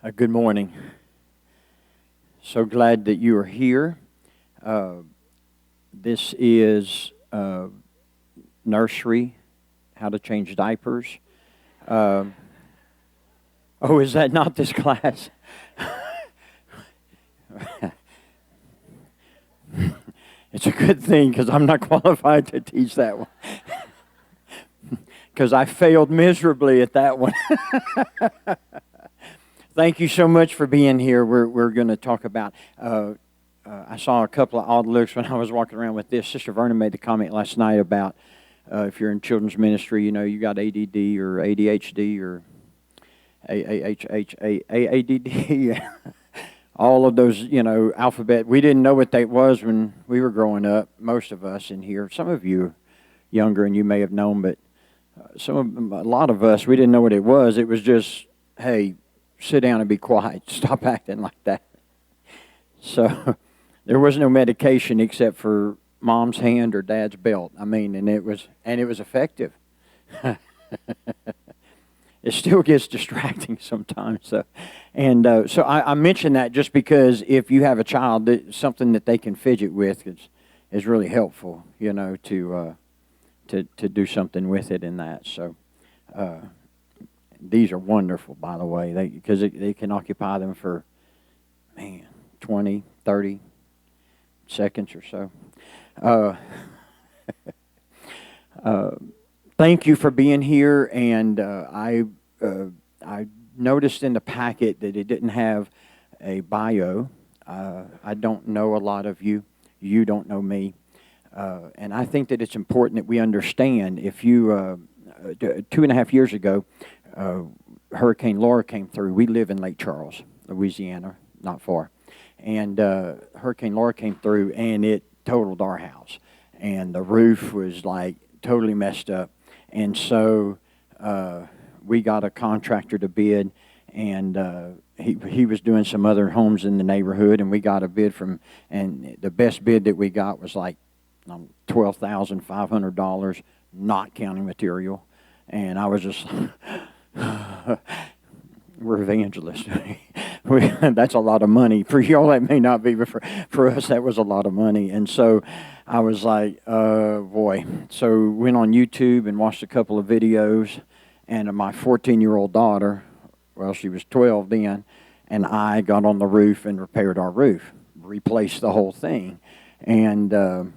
Good morning. So glad that you are here. This is nursery, how to change diapers. Uh, oh, is that not this class? It's a good thing because I'm not qualified to teach that one. Because I failed miserably at that one. Thank you so much for being here. We're going to talk about. I saw a couple of odd looks when I was walking around with this. Sister Verna made the comment last night about if you're in children's ministry, you got ADD or ADHD or AADD. All of those, alphabet. We didn't know what that was when we were growing up. Most of us in here. Some of you younger and you may have known, but a lot of us, we didn't know what it was. It was just, hey, sit down and be quiet. Stop acting like that. So there was no medication except for mom's hand or dad's belt. And it was effective. It still gets distracting sometimes. So I mention that just because if you have a child, something that they can fidget with is really helpful, to do something with it in that. So. These are wonderful, by the way, because they can occupy them for, 20, 30 seconds or so. Thank you for being here, and I noticed in the packet that it didn't have a bio. I don't know a lot of you. You don't know me. And I think that it's important that we understand if you, 2.5 years ago, Hurricane Laura came through. We live in Lake Charles, Louisiana, not far. And Hurricane Laura came through, and it totaled our house. And the roof was, totally messed up. And so we got a contractor to bid, and he was doing some other homes in the neighborhood, and we got a bid and the best bid that we got was $12,500, not counting material. And I was just... We're evangelists. That's a lot of money. For y'all, that may not be, but for us, that was a lot of money. And so I was like, boy. So went on YouTube and watched a couple of videos. And my 14-year-old daughter, well, she was 12 then, and I got on the roof and repaired our roof, replaced the whole thing. And so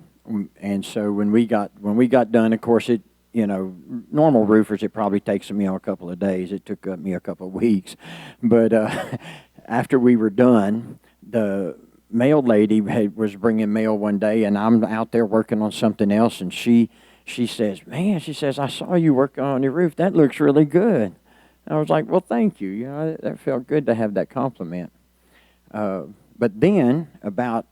when we got done, of course, normal roofers, it probably takes them, a couple of days. It took me a couple of weeks. But after we were done, the mail lady was bringing mail one day, and I'm out there working on something else, and she says, I saw you working on your roof. That looks really good. And I was like, well, thank you. That felt good to have that compliment. But then, about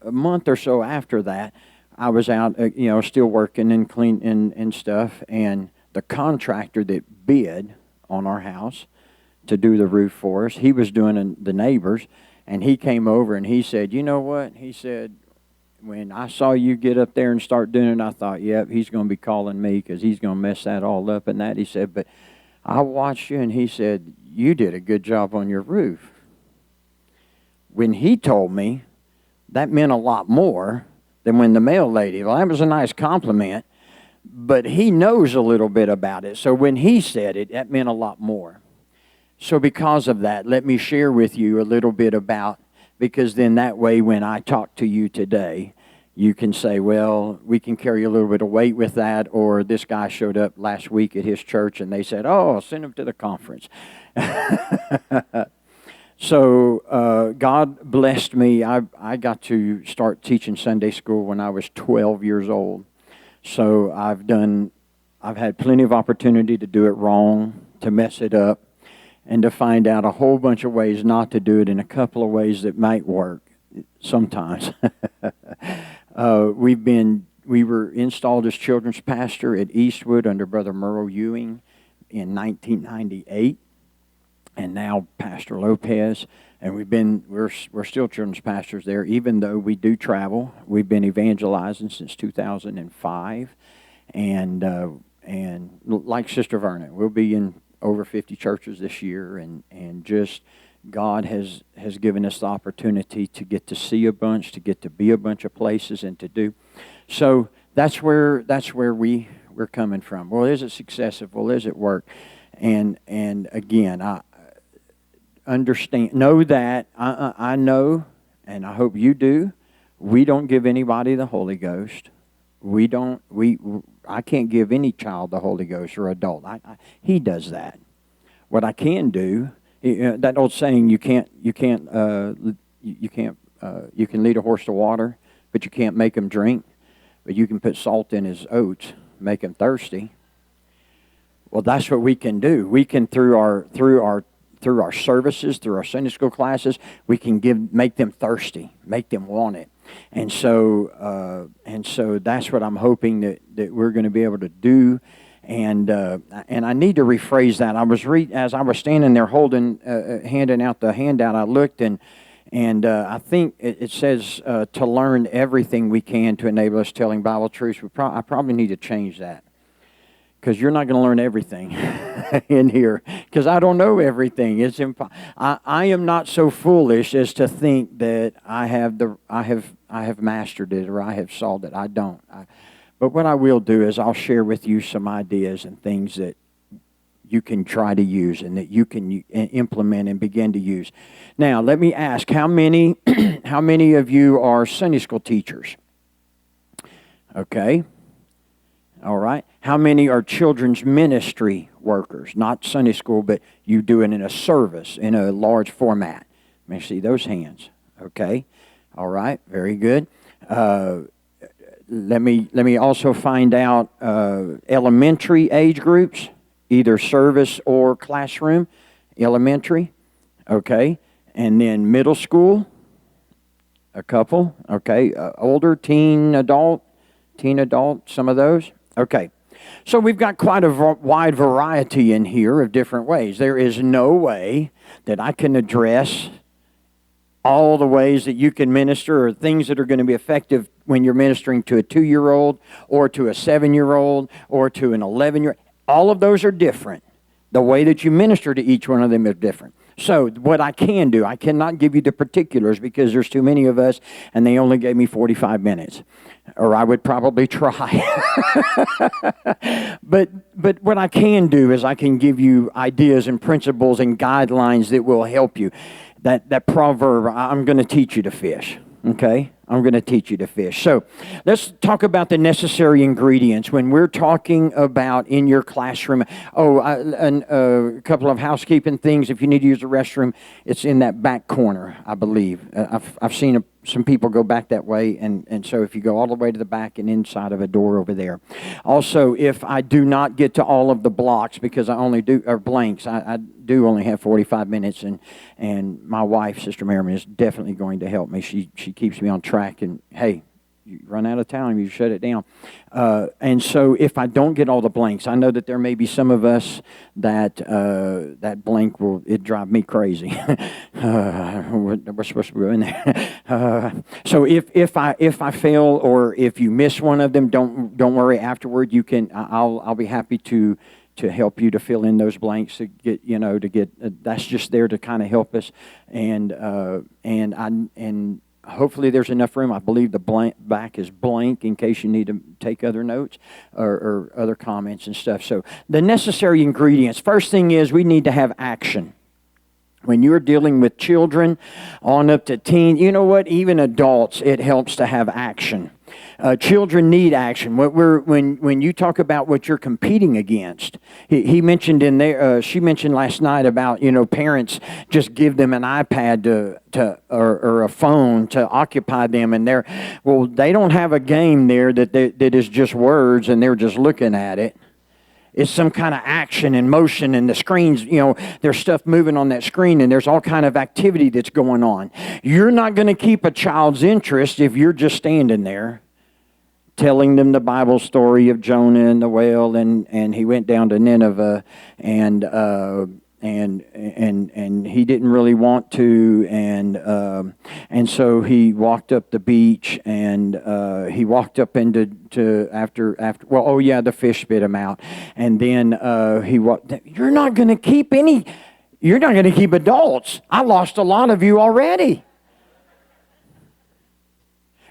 a month or so after that, I was out, still working and clean and stuff, and the contractor that bid on our house to do the roof for us, he was doing the neighbors, and he came over and he said, you know what? He said, when I saw you get up there and start doing it, I thought, yep, he's going to be calling me because he's going to mess that all up and that. He said, but I watched you, and he said, you did a good job on your roof. When he told me, that meant a lot more than when the mail lady, well, that was a nice compliment, but he knows a little bit about it. So when he said it, that meant a lot more. So because of that, let me share with you a little bit about, because then that way when I talk to you today, you can say, well, we can carry a little bit of weight with that, or this guy showed up last week at his church and they said, oh, send him to the conference. So God blessed me. I got to start teaching Sunday school when I was 12 years old. So I've had plenty of opportunity to do it wrong, to mess it up, and to find out a whole bunch of ways not to do it, and a couple of ways that might work sometimes. We were installed as children's pastor at Eastwood under Brother Merle Ewing in 1998. And now Pastor Lopez, and we're still children's pastors there, even though we do travel. We've been evangelizing since 2005, and like Sister Verna, we'll be in over 50 churches this year, and just God has given us the opportunity to get to see a bunch, to get to be a bunch of places, and to do. So that's where we're coming from. Well, is it successive? Well, is it work? And again, I know that I know, and I hope you do. We don't give anybody the Holy Ghost. I can't give any child the Holy Ghost or adult. He does that. What I can do, that old saying, you can lead a horse to water, but you can't make him drink. But you can put salt in his oats, make him thirsty. Well, that's what we can do. We can through our services, through our Sunday school classes, we can make them thirsty, make them want it. And so that's what I'm hoping that we're going to be able to do. And I need to rephrase that. As I was standing there handing out the handout, I looked and I think it says to learn everything we can to enable us telling Bible truths. I probably need to change that, because you're not going to learn everything in here, because I don't know everything. It's I am not so foolish as to think that I have mastered it or I have solved it. I don't. But what I will do is I'll share with you some ideas and things that you can try to use and that you can implement and begin to use. Now, let me ask, how many of you are Sunday school teachers? Okay. All right. How many are children's ministry workers? Not Sunday school, but you do it in a service, in a large format. Let me see those hands. Okay. All right. Very good. Let me also find out elementary age groups, either service or classroom. Elementary. Okay. And then middle school, a couple. Okay. Older, teen, adult, some of those. Okay. So we've got quite a wide variety in here of different ways. There is no way that I can address all the ways that you can minister, or things that are going to be effective when you're ministering to a 2-year-old or to a 7-year-old or to an 11-year-old. All of those are different. The way that you minister to each one of them is different. So what I can do, I cannot give you the particulars because there's too many of us and they only gave me 45 minutes. Or I would probably try. But what I can do is I can give you ideas and principles and guidelines that will help you. That proverb, I'm going to teach you to fish. Okay? I'm going to teach you to fish. So let's talk about the necessary ingredients when we're talking about in your classroom. A couple of housekeeping things. If you need to use the restroom, it's in that back corner, I believe. I've seen some people go back that way, and so if you go all the way to the back and inside of a door over there. Also, if I do not get to all of the blocks, because I only do, or blanks, I do only have 45 minutes, and my wife, Sister Merriman, is definitely going to help me. She keeps me on track, and hey, you run out of time, you shut it down. And so if I don't get all the blanks, I know that there may be some of us that that blank it drive me crazy. We're supposed to be in there. So if I fail, or if you miss one of them, don't worry. Afterward, you can. I'll be happy to help you to fill in those blanks, to get that's just there to kind of help us, and hopefully there's enough room. I believe the back is blank in case you need to take other notes or other comments and stuff. So the necessary ingredients. First thing is we need to have action. When you're dealing with children on up to teen, you know what? Even adults, it helps to have action. Children need action. When you talk about what you're competing against, he mentioned in there. She mentioned last night about parents just give them an iPad or a phone to occupy them, and they don't have a game there that is just words and they're just looking at it. It's some kind of action and motion, and the screens, there's stuff moving on that screen, and there's all kind of activity that's going on. You're not going to keep a child's interest if you're just standing there telling them the Bible story of Jonah and the whale, and he went down to Nineveh, and he didn't really want to, and so he walked up the beach, and he walked up after the fish spit him out, and then he walked. You're not going to keep any. You're not going to keep adults. I lost a lot of you already.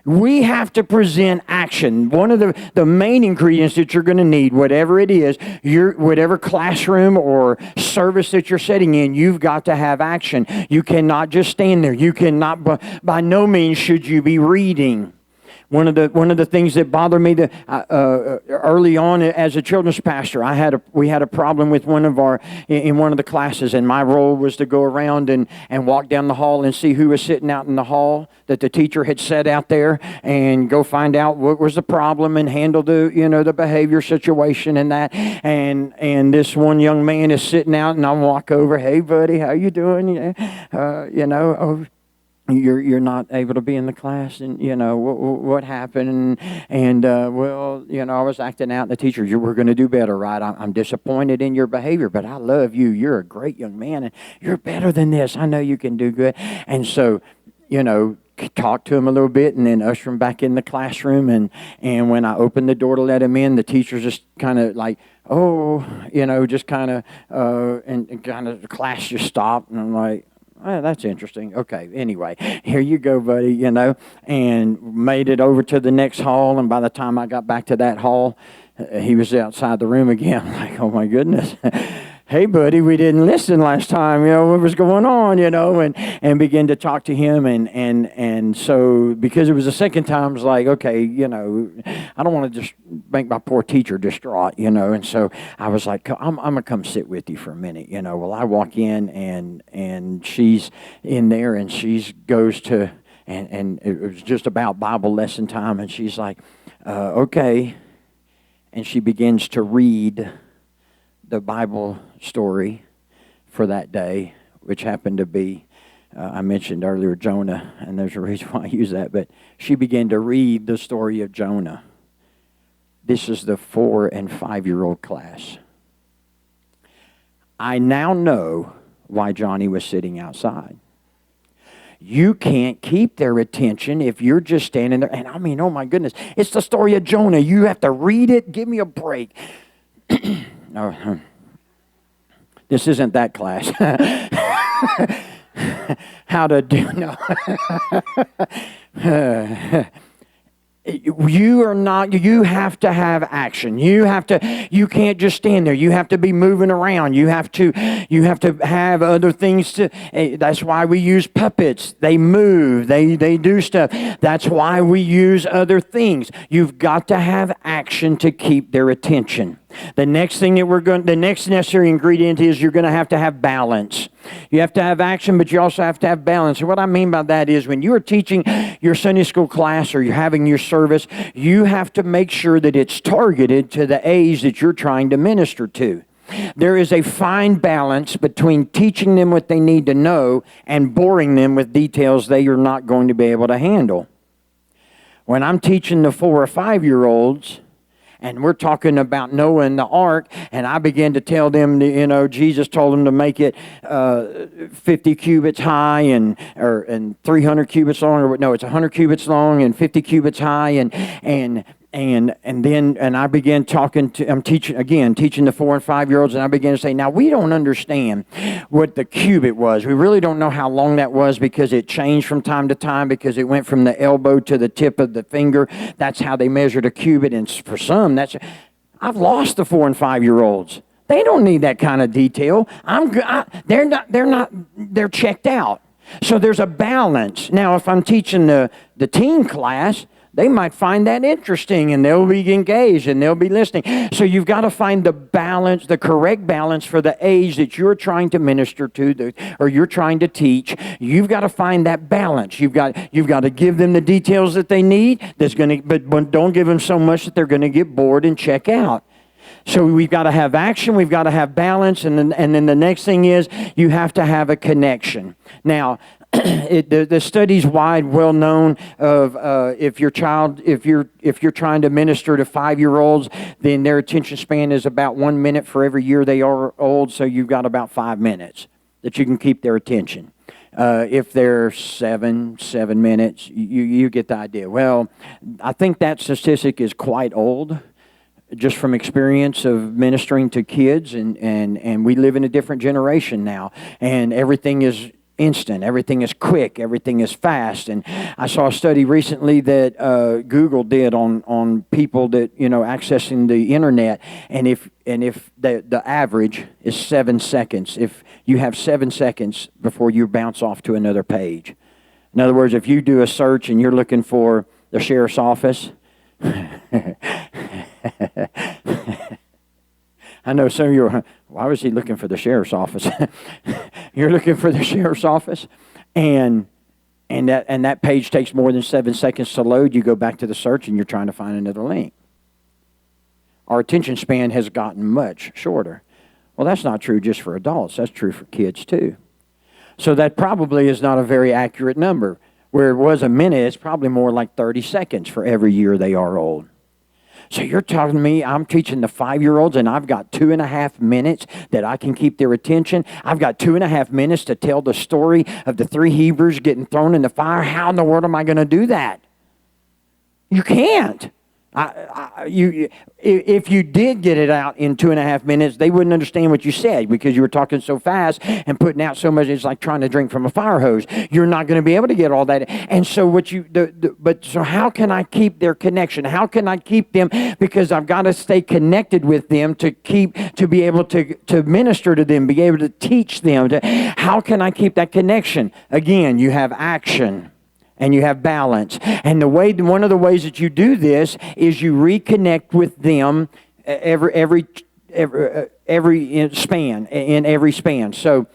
We have to present action. One of the main ingredients that you're going to need, whatever it is, whatever classroom or service that you're sitting in, you've got to have action. You cannot just stand there. You cannot, by no means should you be reading. One of the things that bothered me early on as a children's pastor, we had a problem with in one of the classes, and my role was to go around and walk down the hall and see who was sitting out in the hall that the teacher had set out there, and go find out what was the problem and handle the behavior situation and that. And this one young man is sitting out, and I walk over, "Hey buddy, how you doing? Oh, you're not able to be in the class, and what happened?" And well, I was acting out, and the teacher, "We're going to do better, right? I'm disappointed in your behavior, but I love you. You're a great young man, and you're better than this. I know you can do good." And so, talk to him a little bit, and then usher him back in the classroom. And when I opened the door to let him in, the teacher just kind of like, "Oh," just kind of, and kind of the class just stopped, and I'm like, "Oh, that's interesting. Okay, anyway, here you go, buddy," and made it over to the next hall. And by the time I got back to that hall, he was outside the room again. I'm like, "Oh my goodness." "Hey buddy, we didn't listen last time, what was going on, and begin to talk to him. And so, because it was the second time, I was like, okay, I don't want to just make my poor teacher distraught, and so I was like, I'm going to come sit with you for a minute, Well, I walk in, and she's in there, and she goes to, and it was just about Bible lesson time, and she's like, okay, and she begins to read the Bible story for that day, which happened to be, I mentioned earlier, Jonah, and there's a reason why I use that, but she began to read the story of Jonah. This is the 4- and 5-year-old class. I now know why Johnny was sitting outside. You can't keep their attention if you're just standing there, and I mean, oh my goodness, it's the story of Jonah. You have to read it. Give me a break. Oh, this isn't that class. How to do, no. You have to have action. You can't just stand there. You have to be moving around. You have to have other things that's why we use puppets. They move, they do stuff. That's why we use other things. You've got to have action to keep their attention. The next thing the next necessary ingredient is you're going to have balance. You have to have action, but you also have to have balance. And what I mean by that is when you're teaching your Sunday school class or you're having your service, you have to make sure that it's targeted to the age that you're trying to minister to. There is a fine balance between teaching them what they need to know and boring them with details they are not going to be able to handle. When I'm teaching the 4 or 5-year-olds, and we're talking about Noah and the ark, and I began to tell them, Jesus told them to make it 50 cubits high and 300 cubits long, or no, it's 100 cubits long and 50 cubits high, and I began teaching the 4 and 5-year-olds, and I began to say, now we don't understand what the cubit was. We really don't know how long that was because it changed from time to time because it went from the elbow to the tip of the finger. That's how they measured a cubit, and for some, I've lost the 4 and 5-year-olds. They don't need that kind of detail. They're checked out. So there's a balance. Now, if I'm teaching the teen class, they might find that interesting, and they'll be engaged, and they'll be listening. So you've got to find the balance, the correct balance for the age that you're trying to minister to, or you're trying to teach. You've got to find that balance. You've got to give them the details that they need. But don't give them so much that they're going to get bored and check out. So we've got to have action, we've got to have balance, and then the next thing is you have to have a connection. Now, the study's well known of if you're trying to minister to 5-year-olds, then their attention span is about 1 minute for every year they are old. So you've got about 5 minutes that you can keep their attention. If they're 7 minutes, you get the idea. Well, I think that statistic is quite old. just from experience of ministering to kids, and we live in a different generation now, and everything is instant, everything is quick, everything is fast. And I saw a study recently that Google did on people that, accessing the internet, and if the average is 7 seconds, if you have 7 seconds before you bounce off to another page. In other words, if you do a search and you're looking for the sheriff's office, I know some of you are, why was he looking for the sheriff's office? You're looking for the sheriff's office, and that page takes more than 7 seconds to load. You go back to the search and you're trying to find another link. Our attention span has gotten much shorter. Well, that's not true just for adults. That's true for kids too. So that probably is not a very accurate number. Where it was a minute, it's probably more like 30 seconds for every year they are old. So you're telling me I'm teaching the 5-year-olds and I've got 2.5 minutes that I can keep their attention? I've got 2.5 minutes to tell the story of the 3 Hebrews getting thrown in the fire? How in the world am I going to do that? You can't. If you did get it out in 2.5 minutes, they wouldn't understand what you said because you were talking so fast and putting out so much. It's like trying to drink from a fire hose. You're not going to be able to get all that. And so so how can I keep their connection? How can I keep them? Because I've got to stay connected with them to be able to minister to them, be able to teach them. How can I keep that connection? Again, you have action. And you have balance. And one of the ways that you do this is you reconnect with them every span. So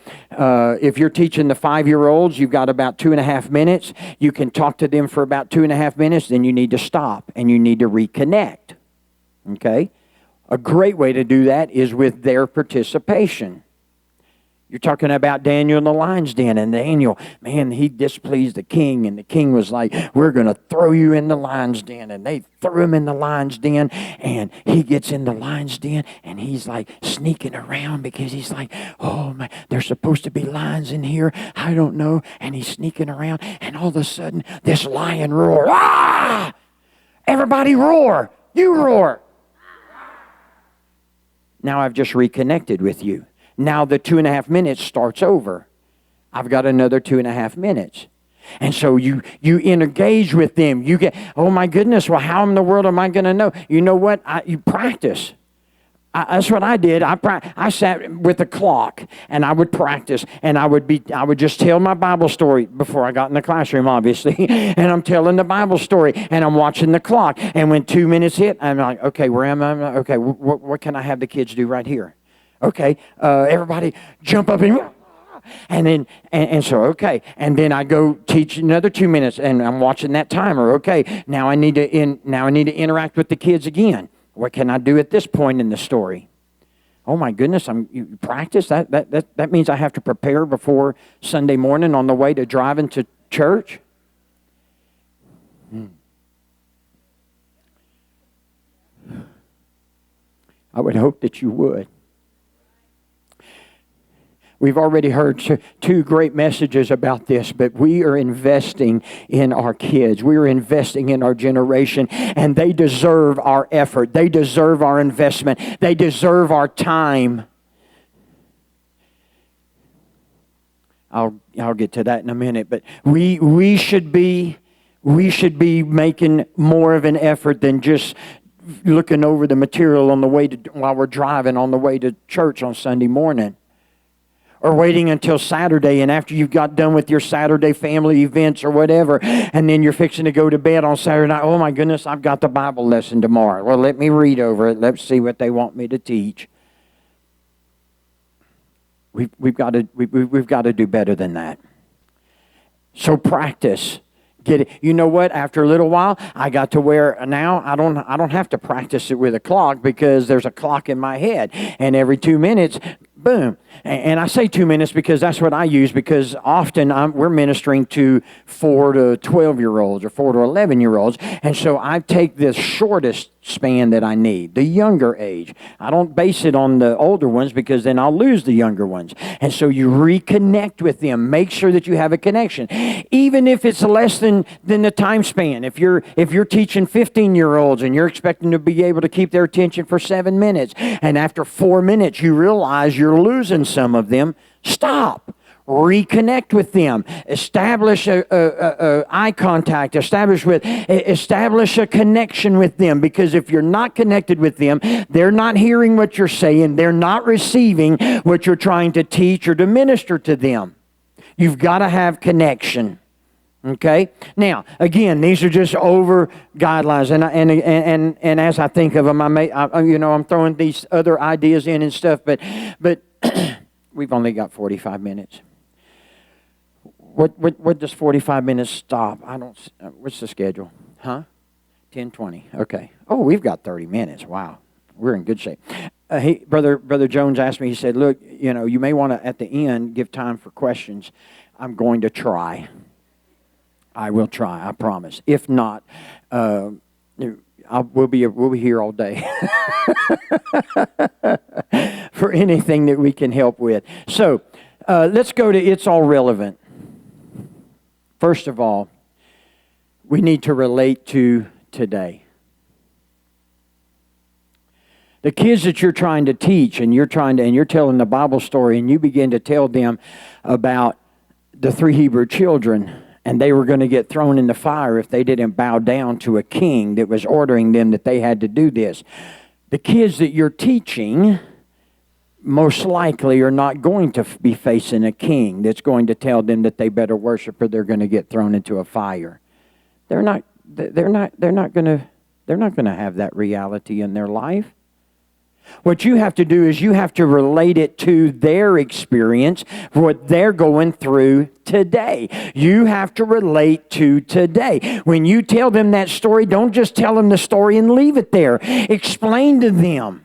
if you're teaching the 5-year-olds, you've got about 2.5 minutes. You can talk to them for about 2.5 minutes. Then you need to stop and you need to reconnect. Okay? A great way to do that is with their participation. You're talking about Daniel in the lion's den, and Daniel, man, he displeased the king, and the king was like, we're going to throw you in the lion's den, and they threw him in the lion's den, and he gets in the lion's den, and he's like sneaking around because he's like, oh, my, there's supposed to be lions in here, I don't know, and he's sneaking around, and all of a sudden, this lion roars, ah! Everybody roar, you roar. Now I've just reconnected with you. Now the 2.5 minutes starts over. I've got another 2.5 minutes. And so you engage with them. You get, oh my goodness, well, how in the world am I going to know? You know what? You practice. That's what I did. I sat with a clock and I would practice, and I would just tell my Bible story before I got in the classroom, obviously. And I'm telling the Bible story and I'm watching the clock. And when 2 minutes hit, I'm like, okay, where am I? Okay, what can I have the kids do right here? Okay, everybody jump up and then and then I go teach another 2 minutes, and I'm watching that timer. Okay, now I need to interact with the kids again. What can I do at this point in the story? Oh my goodness, you practice that means I have to prepare before Sunday morning on the way to driving to church. I would hope that you would. We've already heard 2 great messages about this, but we are investing in our kids. We are investing in our generation, and they deserve our effort. They deserve our investment. They deserve our time. I'll get to that in a minute, but we should be making more of an effort than just looking over the material while we're driving on the way to church on Sunday morning. Or waiting until Saturday, and after you've got done with your Saturday family events or whatever, and then you're fixing to go to bed on Saturday night. Oh my goodness, I've got the Bible lesson tomorrow. Well, let me read over it. Let's see what they want me to teach. We've got to do better than that. So practice. Get it. You know what? After a little while, I got to where now I don't have to practice it with a clock because there's a clock in my head, and every 2 minutes, boom. And I say 2 minutes because that's what I use, because often we're ministering to 4 to 12-year-olds or 4 to 11-year-olds, and so I take the shortest span that I need, the younger age. I don't base it on the older ones because then I'll lose the younger ones. And so you reconnect with them. Make sure that you have a connection. Even if it's less than the time span. If you're teaching 15-year-olds and you're expecting to be able to keep their attention for 7 minutes, and after 4 minutes you realize you're losing some of them, stop. Reconnect with them. Establish a eye contact. Establish a connection with them. Because if you're not connected with them, they're not hearing what you're saying. They're not receiving what you're trying to teach or to minister to them. You've got to have connection. Okay. Now, again, these are just over guidelines, and as I think of them, I'm throwing these other ideas in and stuff, but we've only got 45 minutes. What does 45 minutes stop? What's the schedule? 10:20. Okay. Oh, we've got 30 minutes. Wow. We're in good shape. Brother Jones asked me, he said, look, you may want to, at the end, give time for questions. I'm going to try. I will try, I promise. If not, we'll be here all day for anything that we can help with. So let's go to It's All Relevant. First of all, we need to relate to today. The kids that you're trying to teach, and you're telling the Bible story, and you begin to tell them about the 3 Hebrew children, and they were going to get thrown in the fire if they didn't bow down to a king that was ordering them that they had to do this. The kids that you're teaching most likely are not going to be facing a king that's going to tell them that they better worship or they're going to get thrown into a fire. They're not going to have that reality in their life. What you have to do is you have to relate it to their experience, what they're going through today. You have to relate to today. When you tell them that story, don't just tell them the story and leave it there. Explain to them.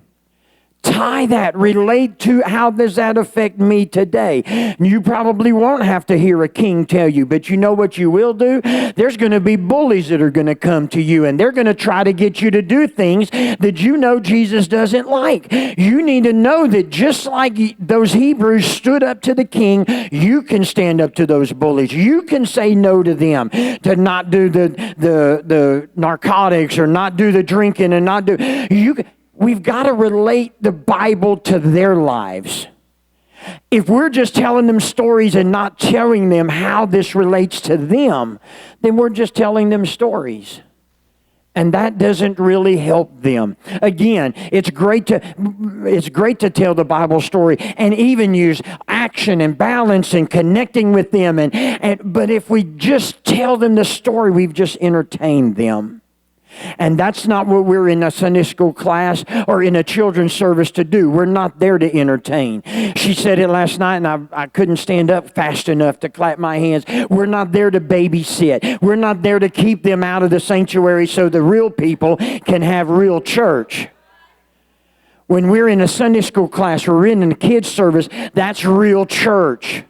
Tie that, relate to how does that affect me today. You probably won't have to hear a king tell you, but you know what you will do? There's going to be bullies that are going to come to you, and they're going to try to get you to do things that you know Jesus doesn't like. You need to know that just like those Hebrews stood up to the king, you can stand up to those bullies. You can say no to them, to not do the narcotics or not do the drinking and not do... We've got to relate the Bible to their lives. If we're just telling them stories and not telling them how this relates to them, then we're just telling them stories. And that doesn't really help them. Again, it's great to tell the Bible story and even use action and balance and connecting with them. But if we just tell them the story, we've just entertained them. And that's not what we're in a Sunday school class or in a children's service to do. We're not there to entertain. She said it last night, and I couldn't stand up fast enough to clap my hands. We're not there to babysit. We're not there to keep them out of the sanctuary so the real people can have real church. When we're in a Sunday school class or we're in a kids' service, that's real church.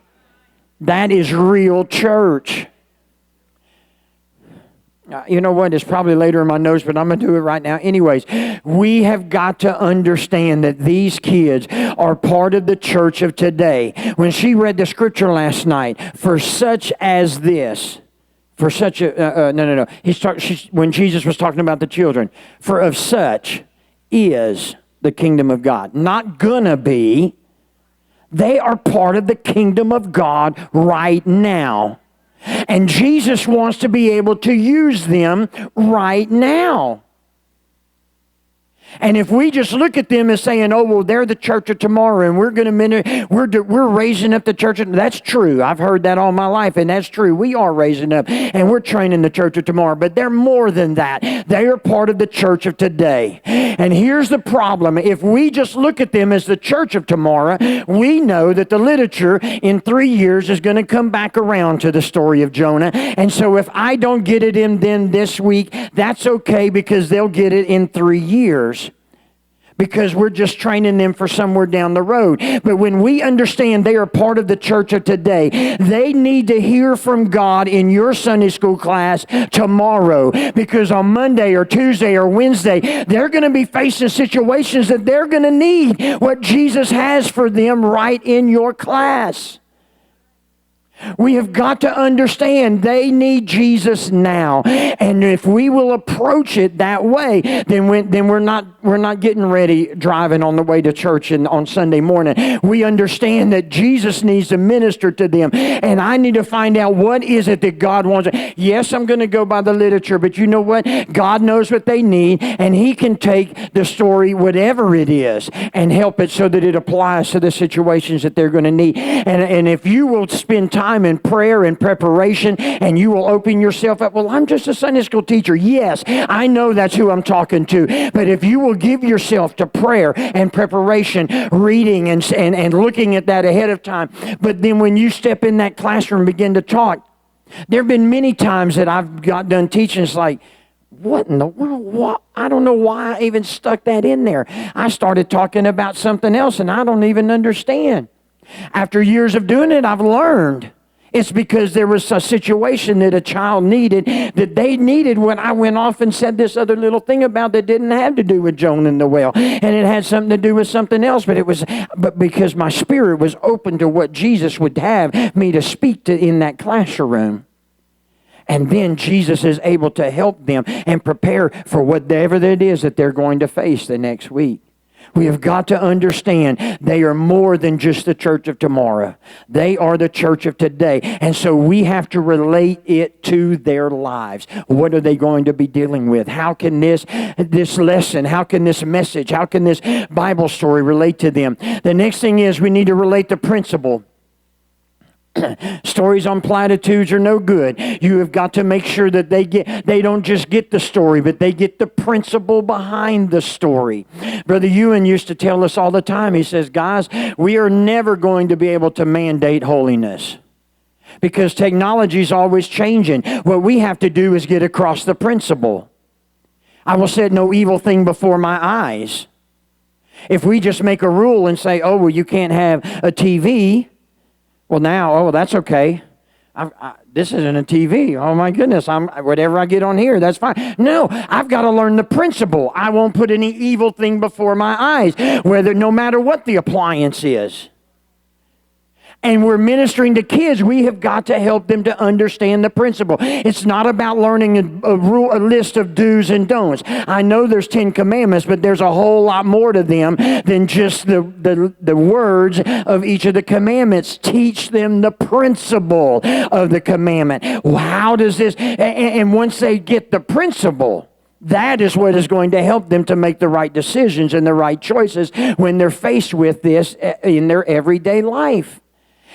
That is real church. You know what? It's probably later in my notes, but I'm going to do it right now. Anyways, we have got to understand that these kids are part of the church of today. When she read the scripture last night, for such as this, for such a, no. When Jesus was talking about the children, for of such is the kingdom of God. Not gonna be. They are part of the kingdom of God right now. And Jesus wants to be able to use them right now. And if we just look at them as saying, oh, well, they're the church of tomorrow and we're raising up the church. That's true. I've heard that all my life, and that's true. We are raising up and we're training the church of tomorrow. But they're more than that. They are part of the church of today. And here's the problem. If we just look at them as the church of tomorrow, we know that the literature in 3 years is going to come back around to the story of Jonah. And so if I don't get it in them this week, that's okay, because they'll get it in 3 years. because we're just training them for somewhere down the road. But when we understand they are part of the church of today, they need to hear from God in your Sunday school class tomorrow, because on Monday or Tuesday or Wednesday, they're going to be facing situations that they're going to need what Jesus has for them right in your class. We have got to understand they need Jesus now. And if we will approach it that way, then we're not getting ready driving on the way to church on Sunday morning. We understand that Jesus needs to minister to them. And I need to find out, what is it that God wants. Yes, I'm going to go by the literature, but you know what? God knows what they need, and He can take the story, whatever it is, and help it so that it applies to the situations that they're going to need. And if you will spend time in prayer and preparation, and you will open yourself up. Well, I'm just a Sunday school teacher. Yes, I know that's who I'm talking to. But if you will give yourself to prayer and preparation, reading and looking at that ahead of time, but then when you step in that classroom and begin to talk, there have been many times that I've got done teaching, it's like, what in the world? What? I don't know why I even stuck that in there. I started talking about something else, and I don't even understand. After years of doing it, I've learned. It's because there was a situation that a child needed, that they needed when I went off and said this other little thing about that didn't have to do with Jonah and the whale. And it had something to do with something else, but because my spirit was open to what Jesus would have me to speak to in that classroom. And then Jesus is able to help them and prepare for whatever it is that they're going to face the next week. We have got to understand they are more than just the church of tomorrow. They are the church of today. And so we have to relate it to their lives. What are they going to be dealing with? How can this lesson, how can this message, how can this Bible story relate to them? The next thing is we need to relate the principle. Stories on platitudes are no good. You have got to make sure that they don't just get the story, but they get the principle behind the story. Brother Ewan used to tell us all the time, he says, guys, we are never going to be able to mandate holiness, because technology is always changing. What we have to do is get across the principle. I will set no evil thing before my eyes. If we just make a rule and say, oh, well, you can't have a TV, well, now, that's okay. This isn't a TV. Oh, my goodness. Whatever I get on here, that's fine. No, I've got to learn the principle. I won't put any evil thing before my eyes, no matter what the appliance is. And we're ministering to kids. We have got to help them to understand the principle. It's not about learning a list of do's and don'ts. I know there's 10 commandments, but there's a whole lot more to them than just the words of each of the commandments. Teach them the principle of the commandment. How does this, and once they get the principle, that is what is going to help them to make the right decisions and the right choices when they're faced with this in their everyday life.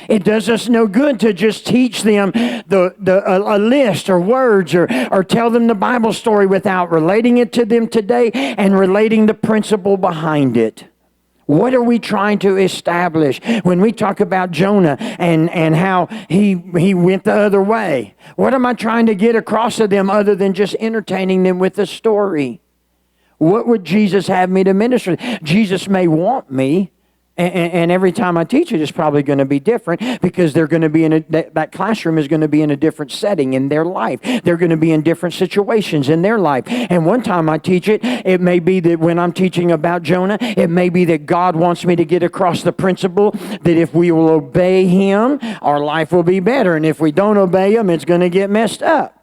It does us no good to just teach them a list or words or tell them the Bible story without relating it to them today and relating the principle behind it. What are we trying to establish when we talk about Jonah and how he went the other way? What am I trying to get across to them other than just entertaining them with a story? What would Jesus have me to minister? Jesus may want me. And every time I teach it, it's probably going to be different, because they're going to be that classroom is going to be in a different setting in their life. They're going to be in different situations in their life. And one time I teach it, it may be that when I'm teaching about Jonah, it may be that God wants me to get across the principle that if we will obey Him, our life will be better. And if we don't obey Him, it's going to get messed up.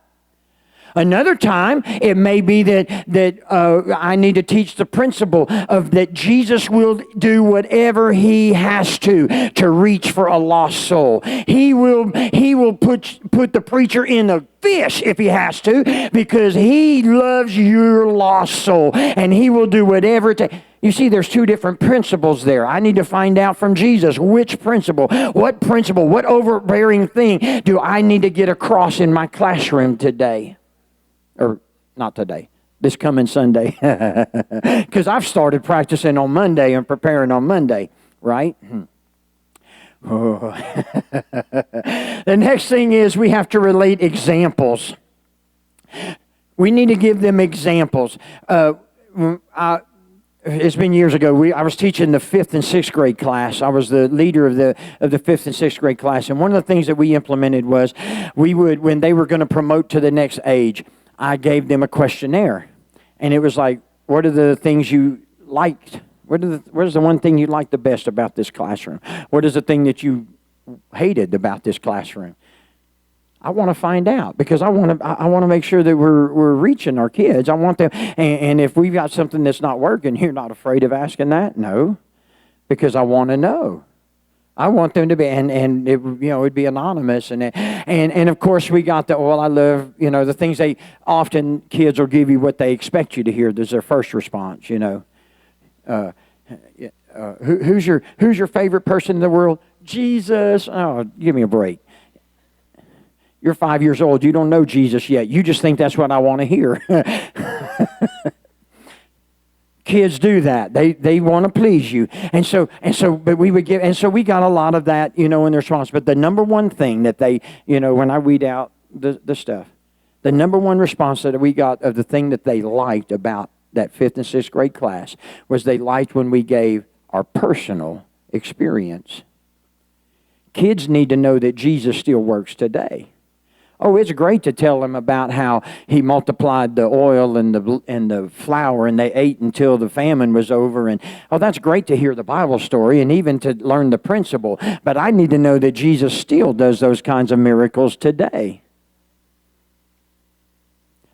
Another time, it may be that I need to teach the principle of that Jesus will do whatever He has to reach for a lost soul. He will put the preacher in a fish if He has to, because He loves your lost soul, and He will do whatever it takes. You see, there's two different principles there. I need to find out from Jesus which principle, what overbearing thing do I need to get across in my classroom today. Or not today, this coming Sunday. Because I've started practicing on Monday and preparing on Monday, right? Oh. The next thing is we have to relate examples. We need to give them examples. it's been years ago. I was teaching the 5th and 6th grade class. I was the leader of the 5th and 6th grade class. And one of the things that we implemented was we would, when they were going to promote to the next age, I gave them a questionnaire. And it was like, what are the things you liked? What is the one thing you liked the best about this classroom? What is the thing that you hated about this classroom? I want to find out, because I want to make sure that we're reaching our kids. I want them, and if we've got something that's not working, you're not afraid of asking that? No, because I want to know. I want them to be, and it, it'd be anonymous, and of course we got the, well, I love, the things they often, kids will give you what they expect you to hear. There's their first response, who's your favorite person in the world? Jesus. Oh, give me a break. You're 5 years old. You don't know Jesus yet. You just think that's what I want to hear. Kids do that. They want to please you. But we would give, and so we got a lot of that, in the response. But the number one thing that they, when I weed out the stuff, the number one response that we got of the thing that they liked about that 5th and 6th grade class was they liked when we gave our personal experience. Kids need to know that Jesus still works today. Oh, it's great to tell them about how he multiplied the oil and the flour, and they ate until the famine was over. And oh, that's great to hear the Bible story and even to learn the principle. But I need to know that Jesus still does those kinds of miracles today.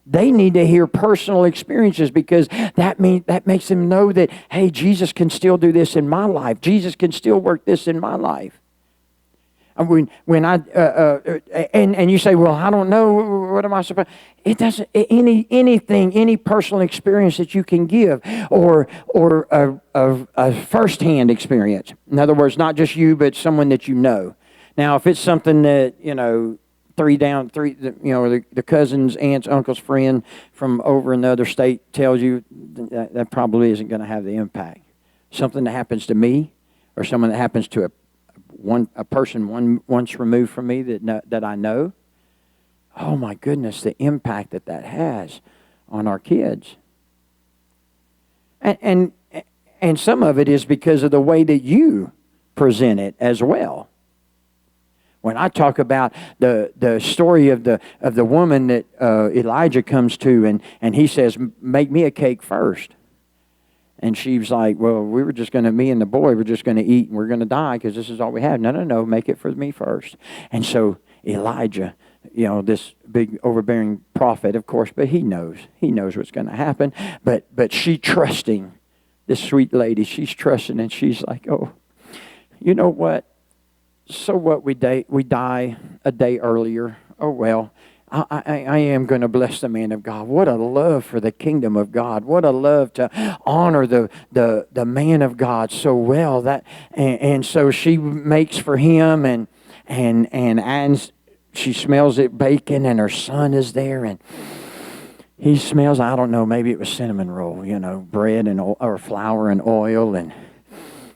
They need to hear personal experiences, because that makes them know that, hey, Jesus can still do this in my life. Jesus can still work this in my life. When I and you say, well, I don't know, what am I supposed? It doesn't, any personal experience that you can give, or a firsthand experience. In other words, not just you, but someone that you know. Now, if it's something that the cousin's, aunt's, uncle's friend from over in the other state tells you, that probably isn't going to have the impact. Something that happens to me, or someone that happens to a person once removed from me that I know, oh my goodness, the impact that has on our kids. And some of it is because of the way that you present it as well. When I talk about the story of the woman that Elijah comes to, and he says, make me a cake first. And she was like, well, me and the boy were just going to eat, and we're going to die because this is all we have. No, make it for me first. And so Elijah, this big overbearing prophet, of course, but he knows what's going to happen. But she trusting, this sweet lady, she's trusting, and she's like, oh, you know what? So what, we die a day earlier. Oh, well. I am going to bless the man of God. What a love for the kingdom of God. What a love to honor the man of God so well. And so she makes for him, and she smells it baking, and her son is there, and he smells, I don't know, maybe it was cinnamon roll, bread or flour and oil, and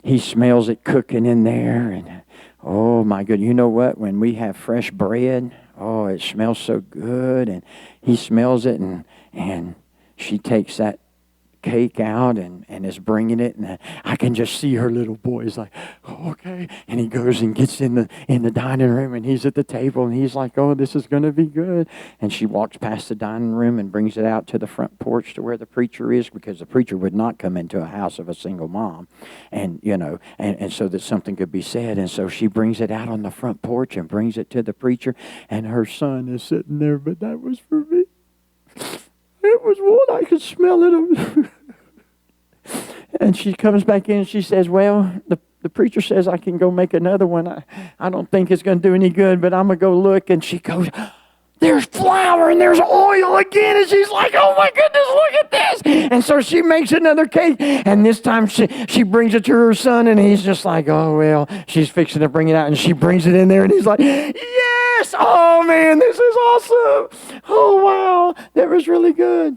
he smells it cooking in there, and oh my good, you know what? When we have fresh bread, oh, it smells so good, and he smells it, and she takes that cake out and is bringing it, and I can just see her little boy is like, oh, okay, and he goes and gets in the dining room, and he's at the table, and he's like, oh, this is going to be good, and she walks past the dining room and brings it out to the front porch to where the preacher is, because the preacher would not come into a house of a single mom, and and so that something could be said, and so she brings it out on the front porch and brings it to the preacher, and her son is sitting there, but that was for me. It was one, I could smell it. And she comes back in and she says, well, the preacher says I can go make another one. I don't think it's going to do any good, but I'm going to go look. And she goes, there's flour and there's oil again. And she's like, oh my goodness, look at this. And so she makes another cake. And this time she brings it to her son, and he's just like, oh, well, she's fixing to bring it out. And she brings it in there, and he's like, yes, oh man, this is awesome. Oh wow, that was really good.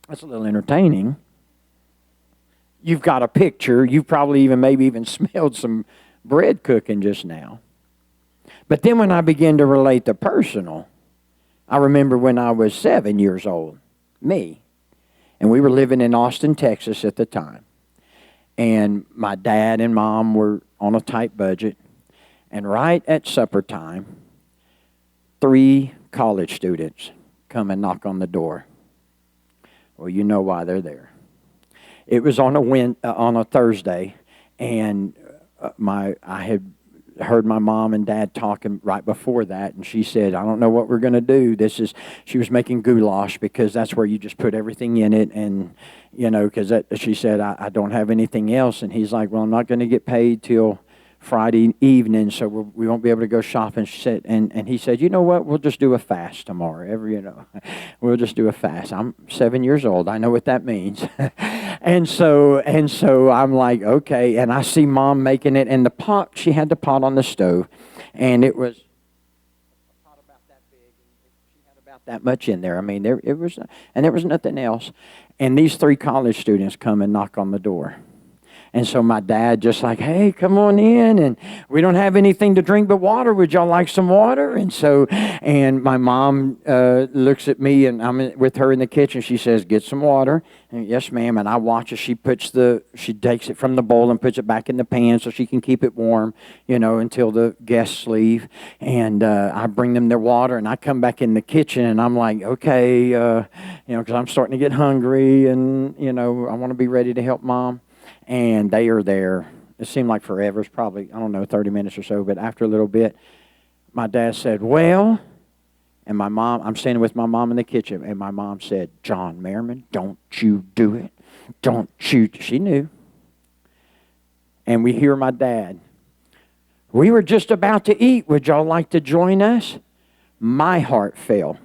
That's a little entertaining. You've got a picture. You've probably maybe even smelled some bread cooking just now. But then when I began to relate the personal, I remember when I was 7 years old, me, And we were living in Austin, Texas at the time. And my dad and mom were on a tight budget. And right at supper time, 3 college students come and knock on the door. Well, you know why they're there. It was on a Thursday, and I had heard my mom and dad talking right before that, and she said, I don't know what we're going to do. She was making goulash because that's where you just put everything in it, and, because she said, I don't have anything else. And he's like, well, I'm not going to get paid till Friday evening, so we won't be able to go shopping. She said, and he said, you know what? We'll just do a fast tomorrow. We'll just do a fast. I'm 7 years old. I know what that means. and so I'm like, okay. And I see Mom making it, and the pot. She had the pot on the stove, and it was a pot about that big, and she had about that much in there. I mean, there was nothing else. And these 3 college students come and knock on the door. And so my dad just like, hey, come on in, and we don't have anything to drink but water. Would y'all like some water? And my mom looks at me, and I'm with her in the kitchen. She says, get some water. And, yes, ma'am. And I watch as she takes it from the bowl and puts it back in the pan so she can keep it warm, until the guests leave. And I bring them their water, and I come back in the kitchen, and I'm like, okay, because I'm starting to get hungry, and, I want to be ready to help Mom. And they are there. It seemed like forever. It's probably, 30 minutes or so. But after a little bit, my dad said, well, and my mom, I'm standing with my mom in the kitchen, and my mom said, John Merriman, don't you do it. Don't you. She knew. And we hear my dad. We were just about to eat. Would y'all like to join us? My heart fell.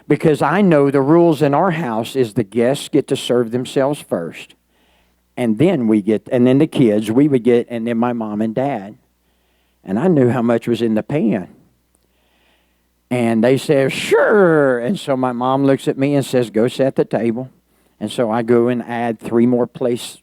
Because I know the rules in our house is the guests get to serve themselves first. And then and then the kids, we would get, and then my mom and dad. And I knew how much was in the pan. And they said, sure. And so my mom looks at me and says, go set the table. And so I go and add 3 more plates.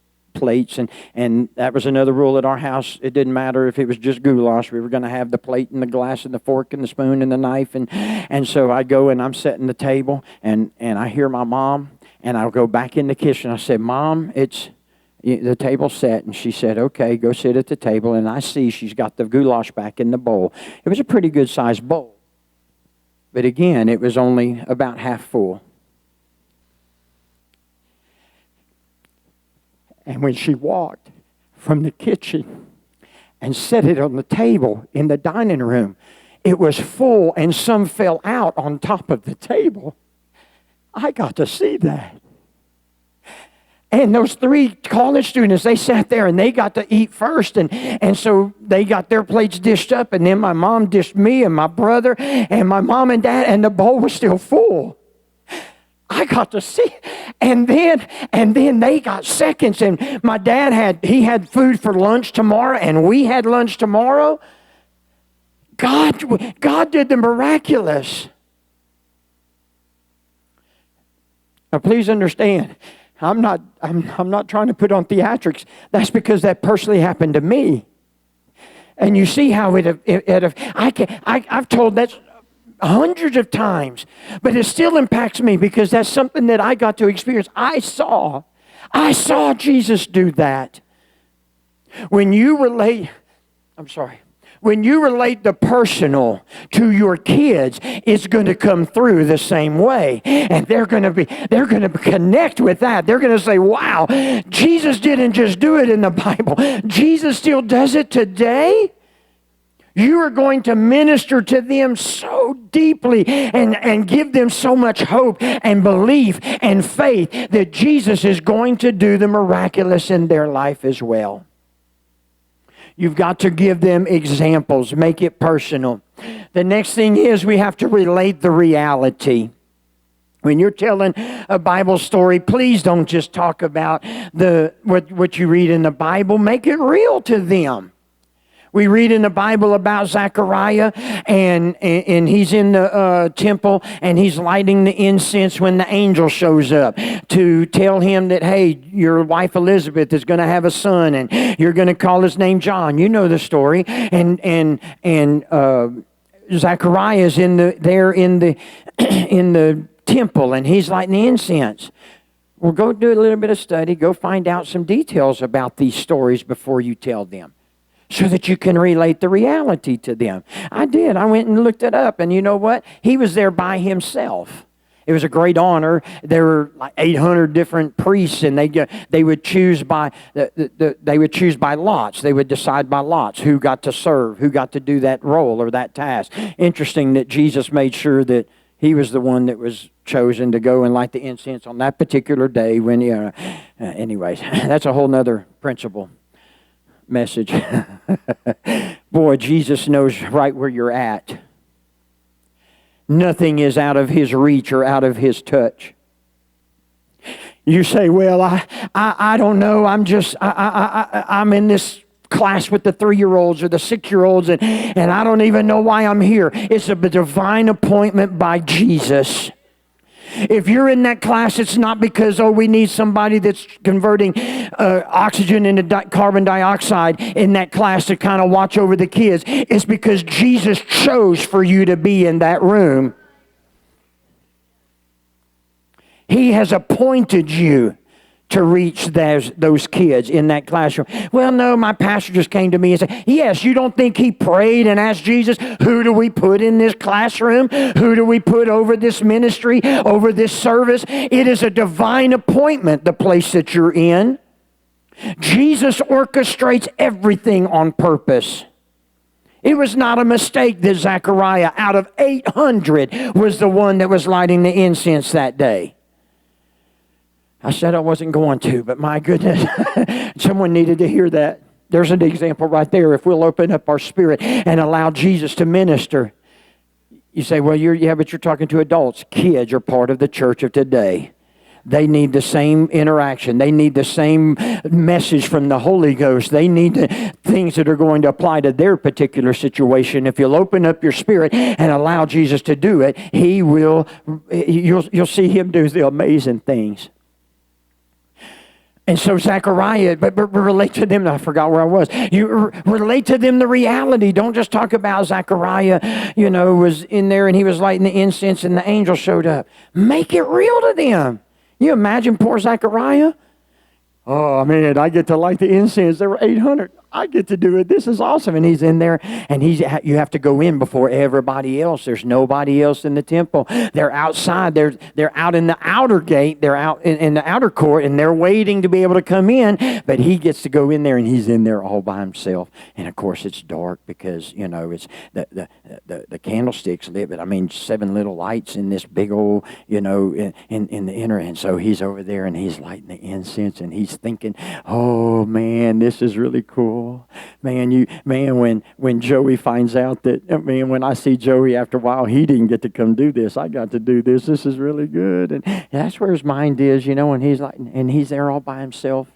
And that was another rule at our house. It didn't matter if it was just goulash. We were going to have the plate and the glass and the fork and the spoon and the knife. And so I go and I'm setting the table. And I hear my mom. And I'll go back in the kitchen. I said, Mom, the table's set. And she said, okay, go sit at the table. And I see she's got the goulash back in the bowl. It was a pretty good sized bowl. But again, it was only about half full. And when she walked from the kitchen and set it on the table in the dining room, it was full and some fell out on top of the table. I got to see that. And those 3 college students, they sat there and they got to eat first. And so they got their plates dished up. And then my mom dished me and my brother and my mom and dad. And the bowl was still full. I got to see. And then they got seconds. And my dad had food for lunch tomorrow. And we had lunch tomorrow. God did the miraculous. Now please understand. I'm not trying to put on theatrics. That's because that personally happened to me. And you see how I've told that hundreds of times, but it still impacts me because that's something that I got to experience. I saw Jesus do that. When you relate the personal to your kids, it's going to come through the same way. And they're going to connect with that. They're going to say, wow, Jesus didn't just do it in the Bible. Jesus still does it today. You are going to minister to them so deeply and give them so much hope and belief and faith that Jesus is going to do the miraculous in their life as well. You've got to give them examples. Make it personal. The next thing is we have to relate the reality. When you're telling a Bible story, please don't just talk about what you read in the Bible. Make it real to them. We read in the Bible about Zechariah, and he's in the temple, and he's lighting the incense when the angel shows up to tell him that, hey, your wife Elizabeth is going to have a son, and you're going to call his name John. You know the story. And Zechariah is there in the temple, and he's lighting the incense. Well, go do a little bit of study. Go find out some details about these stories before you tell them, so that you can relate the reality to them. I did. I went and looked it up, and you know what? He was there by himself. It was a great honor. There were like 800 different priests, and they would choose by lots. They would decide by lots who got to serve, who got to do that role or that task. Interesting that Jesus made sure that he was the one that was chosen to go and light the incense on that particular day. When anyways, that's a whole nother principle message. Boy, Jesus knows right where you're at. Nothing is out of his reach or out of his touch. You say, well, I don't know. I'm in this class with the 3-year-olds or the 6-year-olds, and I don't even know why I'm here. It's a divine appointment by Jesus. If you're in that class, it's not because, we need somebody that's converting oxygen into carbon dioxide in that class to kind of watch over the kids. It's because Jesus chose for you to be in that room. He has appointed you to reach those kids in that classroom. Well, no, my pastor just came to me and said, yes, you don't think he prayed and asked Jesus, who do we put in this classroom? Who do we put over this ministry, over this service? It is a divine appointment, the place that you're in. Jesus orchestrates everything on purpose. It was not a mistake that Zechariah, out of 800, was the one that was lighting the incense that day. I said I wasn't going to, but my goodness, someone needed to hear that. There's an example right there. If we'll open up our spirit and allow Jesus to minister. You say, well, but you're talking to adults. Kids are part of the church of today. They need the same interaction. They need the same message from the Holy Ghost. They need things that are going to apply to their particular situation. If you'll open up your spirit and allow Jesus to do it, you'll see him do the amazing things. And so Zechariah, but relate to them. I forgot where I was. You relate to them the reality. Don't just talk about Zechariah, was in there and he was lighting the incense and the angel showed up. Make it real to them. You imagine poor Zechariah? Oh, man, I get to light the incense. There were 800. I get to do it. This is awesome. And he's in there, and you have to go in before everybody else. There's nobody else in the temple. They're outside. They're out in the outer gate. They're out in the outer court, and they're waiting to be able to come in. But he gets to go in there, and he's in there all by himself. And, of course, it's dark because, it's the candlestick's lit. But, 7 little lights in this big old, in the inner. And so he's over there, and he's lighting the incense, and he's thinking, oh, man, this is really cool. When Joey finds out that, when I see Joey after a while, he didn't get to come do this. I got to do this. This is really good. And that's where his mind is, and he's there all by himself.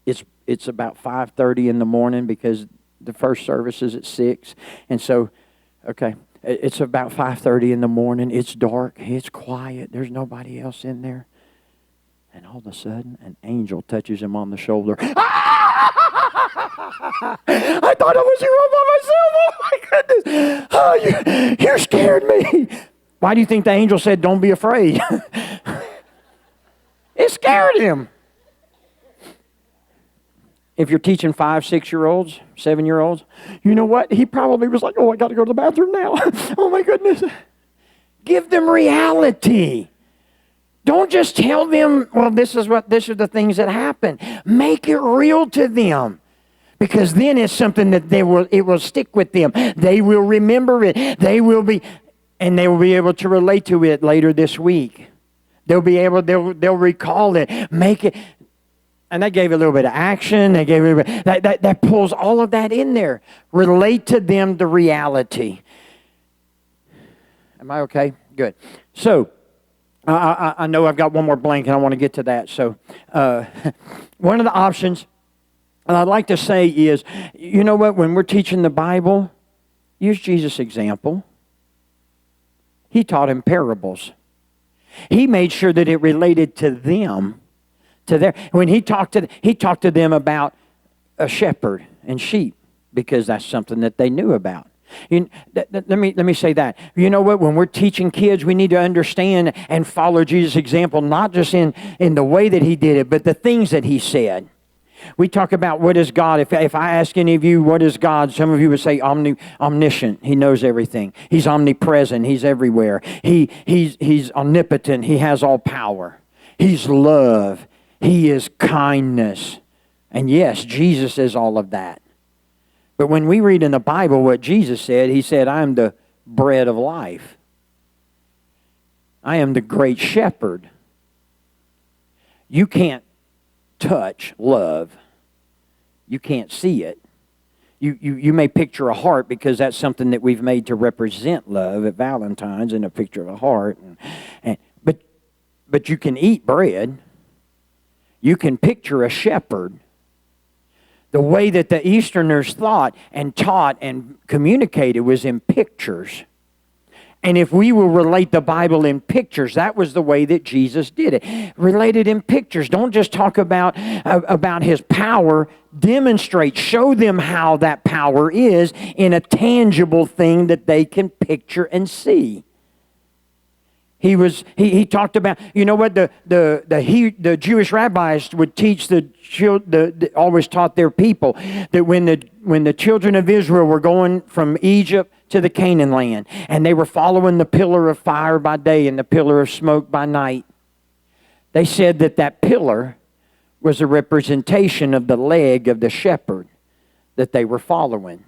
It's about 5:30 in the morning because the first service is at 6. And so, it's about 5:30 in the morning. It's dark. It's quiet. There's nobody else in there. And all of a sudden, an angel touches him on the shoulder. I thought I was here all by myself. Oh, my goodness. Oh, you scared me. Why do you think the angel said, don't be afraid? It scared him. If you're teaching 5, 6-year-olds, 7-year-olds, you know what? He probably was like, I got to go to the bathroom now. Oh, my goodness. Give them reality. Don't just tell them, these are the things that happen. Make it real to them. Because then it's something that it will stick with them. They will remember it. They will be able to relate to it later this week. They'll recall it. Make it. And that gave a little bit of action. They gave that pulls all of that in there. Relate to them the reality. Am I okay? Good. So, I know I've got one more blank and I want to get to that. So, one of the options, and I'd like to say is, you know what, when we're teaching the Bible, use Jesus' example. He taught in parables. He made sure that it related to them. When he talked to them about a shepherd and sheep, because that's something that they knew about. Let me say that. You know what? When we're teaching kids, we need to understand and follow Jesus' example, not just in the way that he did it, but the things that he said. We talk about what is God. If I ask any of you, what is God? Some of you would say omniscient. He knows everything. He's omnipresent. He's everywhere. He's omnipotent. He has all power. He's love. He is kindness. And yes, Jesus is all of that. But when we read in the Bible what Jesus said, he said, I am the bread of life. I am the great shepherd. You can't touch love. You can't see it. You may picture a heart because that's something that we've made to represent love at Valentine's, and a picture of a heart. But you can eat bread. You can picture a shepherd. The way that the Easterners thought and taught and communicated was in pictures. And if we will relate the Bible in pictures, that was the way that Jesus did it. Relate it in pictures. Don't just talk about his power. Demonstrate, show them how that power is in a tangible thing that they can picture and see. He talked about, you know what, the Jewish rabbis would teach always taught their people that when the children of Israel were going from Egypt to the Canaan land, and they were following the pillar of fire by day and the pillar of smoke by night, they said that pillar was a representation of the leg of the shepherd that they were following.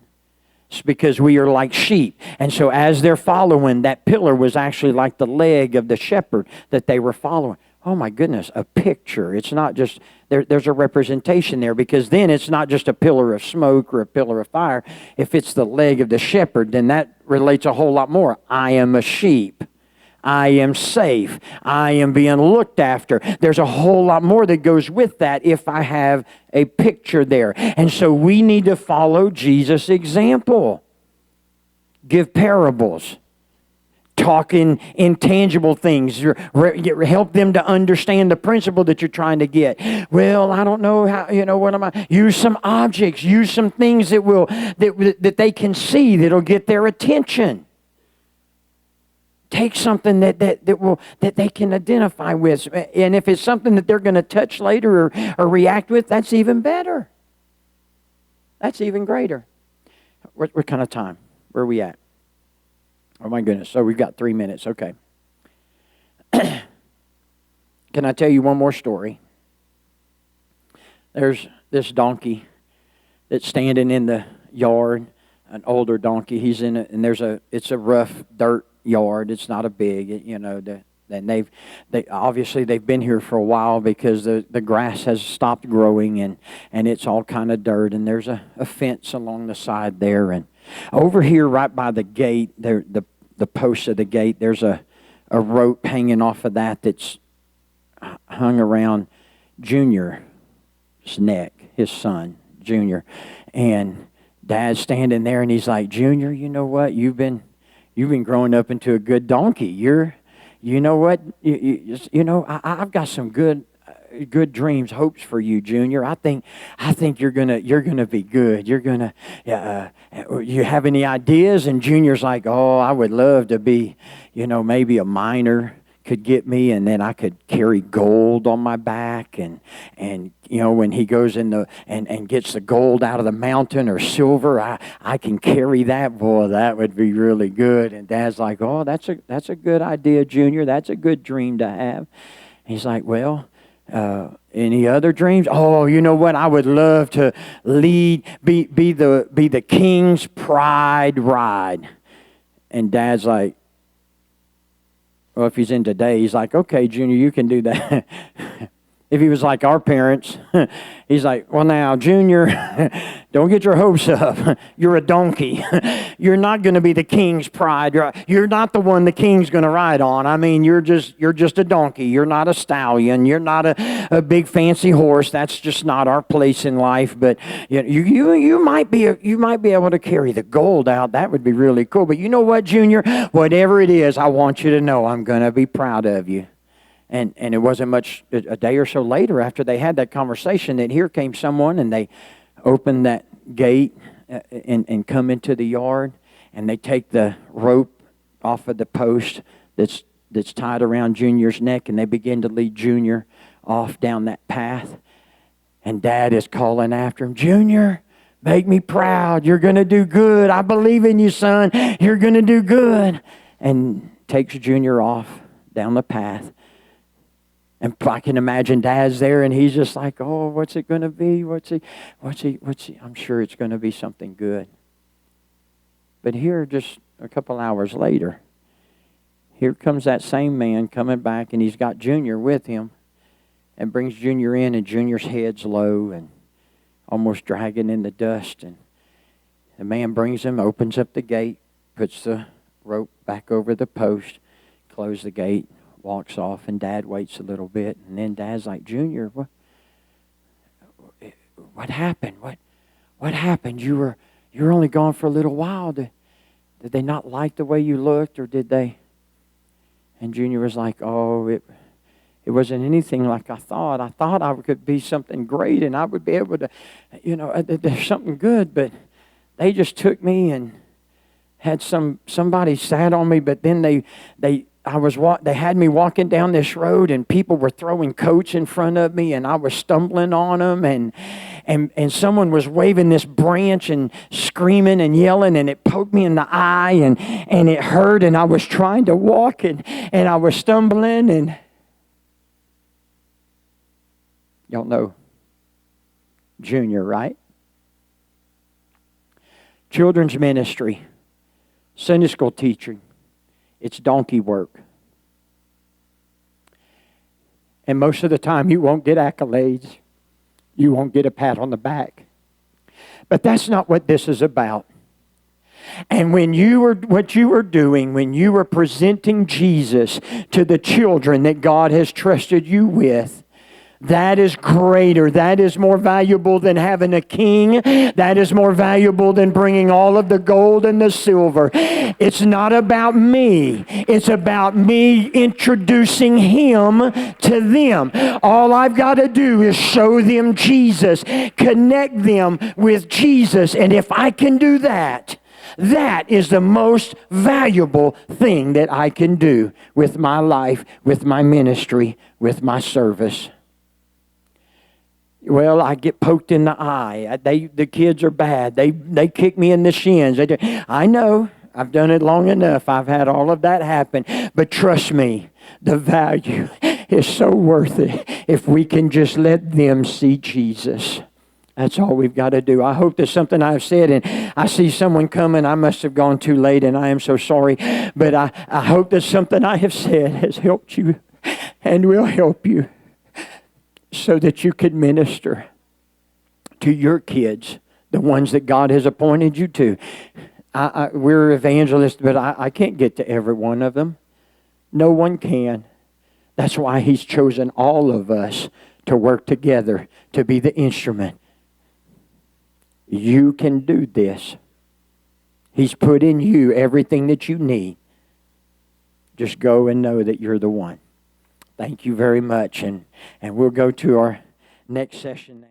It's because we are like sheep. And so as they're following, that pillar was actually like the leg of the shepherd that they were following. Oh my goodness, a picture. It's not just, there's a representation there, because then it's not just a pillar of smoke or a pillar of fire. If it's the leg of the shepherd, then that relates a whole lot more. I am a sheep. I am safe. I am being looked after. There's a whole lot more that goes with that if I have a picture there. And so we need to follow Jesus' example. Give parables. Talk in intangible things. Help them to understand the principle that you're trying to get. Well, I don't know how, what am I? Use some objects. Use some things that they can see that'll get their attention. Take something that they can identify with. And if it's something that they're going to touch later or react with, that's even better. That's even greater. What kind of time? Where are we at? Oh my goodness. So we've got 3 minutes. Okay. Can I tell you one more story? There's this donkey that's standing in the yard, an older donkey. He's in it, and it's a rough dirt yard. It's not a big, and they obviously they've been here for a while because the grass has stopped growing, and it's all kind of dirt, and there's a fence along the side there, and over here right by the gate, the post of the gate, there's a rope hanging off of that's hung around Junior's neck, his son, Junior, and Dad's standing there, and he's like, Junior, you know what, you've been growing up into a good donkey. You know what? I've got some good dreams, hopes for you, Junior. I think you're gonna be good. You're gonna. You have any ideas? And Junior's like, oh, I would love to be, maybe a miner could get me, and then I could carry gold on my back, and when he goes in and gets the gold out of the mountain or silver, I can carry that. Boy, that would be really good. And Dad's like, oh, that's a good idea, Junior. That's a good dream to have. He's like, well, any other dreams? Oh, you know what? I would love to be the king's pride ride. And Dad's like, well, if he's in today, he's like, okay, Junior, you can do that. If he was like our parents, he's like, well, now, Junior, don't get your hopes up. You're a donkey. You're not going to be the king's pride. You're not the one the king's going to ride on. I mean, you're just a donkey. You're not a stallion. You're not a big fancy horse. That's just not our place in life. But you might be able to carry the gold out. That would be really cool. But you know what, Junior? Whatever it is, I want you to know I'm going to be proud of you. And it wasn't much, a day or so later after they had that conversation, that here came someone, and they opened that gate and come into the yard. and they take the rope off of the post that's tied around Junior's neck, and they begin to lead Junior off down that path. And Dad is calling after him, "Junior, make me proud. You're going to do good. I believe in you, son. You're going to do good." And takes Junior off down the path. And I can imagine Dad's there, and he's just like, "Oh, what's it going to be? What's he? I'm sure it's going to be something good." But here, just a couple hours later, here comes that same man coming back, and he's got Junior with him, and brings Junior in, and Junior's head's low and almost dragging in the dust. And the man brings him, opens up the gate, puts the rope back over the post, closes the gate, walks off, and Dad waits a little bit. And then Dad's like, "Junior, what happened? What happened? You were only gone for a little while. Did they not like the way you looked, or did they?" And Junior was like, "Oh, it wasn't anything like I thought. I thought I could be something great, and I would be able to, there's something good, but they just took me and had somebody sat on me, but then they had me walking down this road, and people were throwing coats in front of me, and I was stumbling on them, and someone was waving this branch and screaming and yelling, and it poked me in the eye, and it hurt, and I was trying to walk, and I was stumbling." And y'all know Junior, right? Children's ministry, Sunday school teaching, it's donkey work. And most of the time you won't get accolades. You won't get a pat on the back. But that's not what this is about. And what you were doing, when you were presenting Jesus to the children that God has trusted you with, that is greater. That is more valuable than having a king. That is more valuable than bringing all of the gold and the silver. It's not about me. It's about me introducing Him to them. All I've got to do is show them Jesus, connect them with Jesus. And if I can do that, that is the most valuable thing that I can do with my life, with my ministry, with my service. Well, I get poked in the eye. The kids are bad. They kick me in the shins. I know. I've done it long enough. I've had all of that happen. But trust me, the value is so worth it if we can just let them see Jesus. That's all we've got to do. I hope there's something I've said, and I see someone coming. I must have gone too late, and I am so sorry. But I hope that something I have said has helped you and will help you, so that you could minister to your kids, the ones that God has appointed you to. We're evangelists, but I can't get to every one of them. No one can. That's why He's chosen all of us to work together to be the instrument. You can do this. He's put in you everything that you need. Just go and know that you're the one. Thank you very much, and we'll go to our next session now.